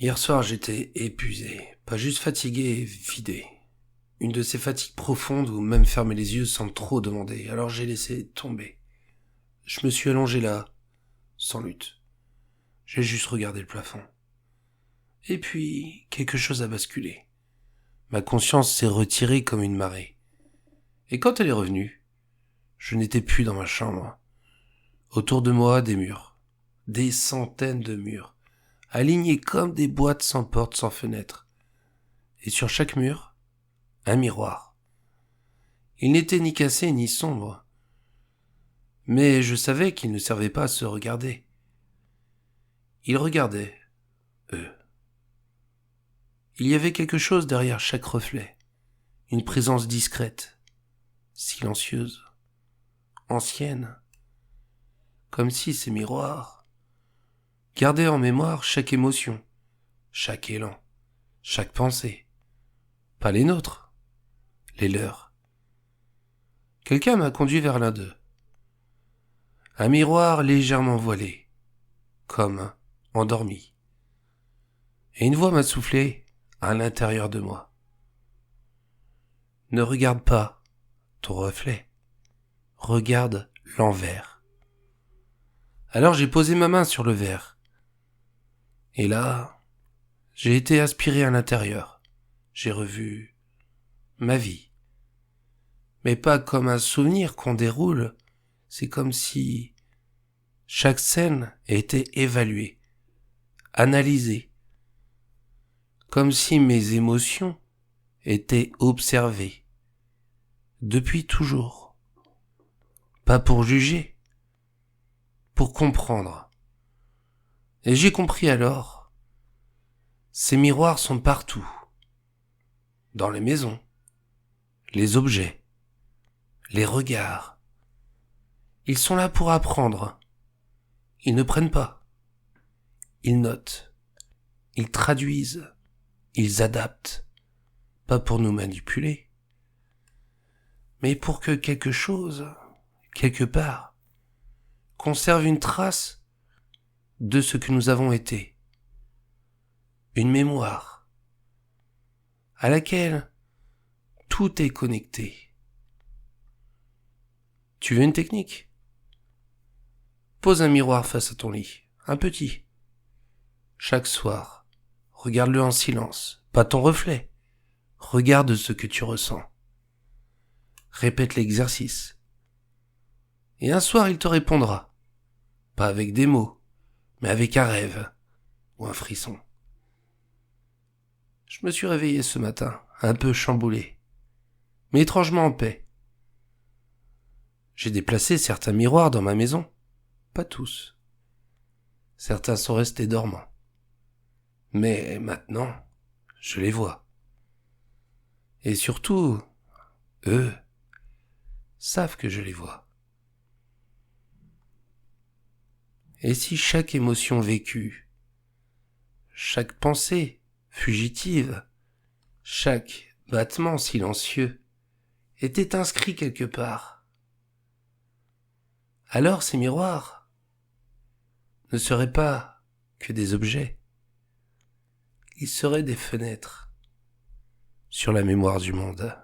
Hier soir, j'étais épuisé. Pas juste fatigué, vidé. Une de ces fatigues profondes où même fermer les yeux semble trop demander. Alors j'ai laissé tomber. Je me suis allongé là, sans lutte. J'ai juste regardé le plafond. Et puis, quelque chose a basculé. Ma conscience s'est retirée comme une marée. Et quand elle est revenue, je n'étais plus dans ma chambre. Autour de moi, des murs. Des centaines de murs. Alignés comme des boîtes sans porte, sans fenêtre. Et sur chaque mur, un miroir. Il n'était ni cassé ni sombre. Mais je savais qu'il ne servait pas à se regarder. Ils regardaient, eux. Il y avait quelque chose derrière chaque reflet. Une présence discrète, silencieuse, ancienne. Comme si ces miroirs gardaient en mémoire chaque émotion, chaque élan, chaque pensée. Pas les nôtres, les leurs. Quelqu'un m'a conduit vers l'un d'eux. Un miroir légèrement voilé, comme endormi. Et une voix m'a soufflé à l'intérieur de moi. Ne regarde pas ton reflet, regarde l'envers. Alors j'ai posé ma main sur le verre. Et là, j'ai été aspiré à l'intérieur. J'ai revu ma vie. Mais pas comme un souvenir qu'on déroule, c'est comme si chaque scène était évaluée, analysée, comme si mes émotions étaient observées, depuis toujours, pas pour juger, pour comprendre. Et j'ai compris alors, ces miroirs sont partout, dans les maisons, les objets, les regards. Ils sont là pour apprendre. Ils ne prennent pas. Ils notent. Ils traduisent. Ils adaptent. Pas pour nous manipuler, mais pour que quelque chose, quelque part, conserve une trace de ce que nous avons été. Une mémoire à laquelle tout est connecté. Tu veux une technique ? Pose un miroir face à ton lit, un petit. Chaque soir, regarde-le en silence, pas ton reflet. Regarde ce que tu ressens. Répète l'exercice. Et un soir, il te répondra. Pas avec des mots, mais avec un rêve ou un frisson. Je me suis réveillé ce matin, un peu chamboulé, mais étrangement en paix. J'ai déplacé certains miroirs dans ma maison, pas tous. Certains sont restés dormants. Mais maintenant, je les vois. Et surtout, eux savent que je les vois. Et si chaque émotion vécue, chaque pensée fugitive, chaque battement silencieux était inscrit quelque part, alors ces miroirs ne seraient pas que des objets, ils seraient des fenêtres sur la mémoire du monde.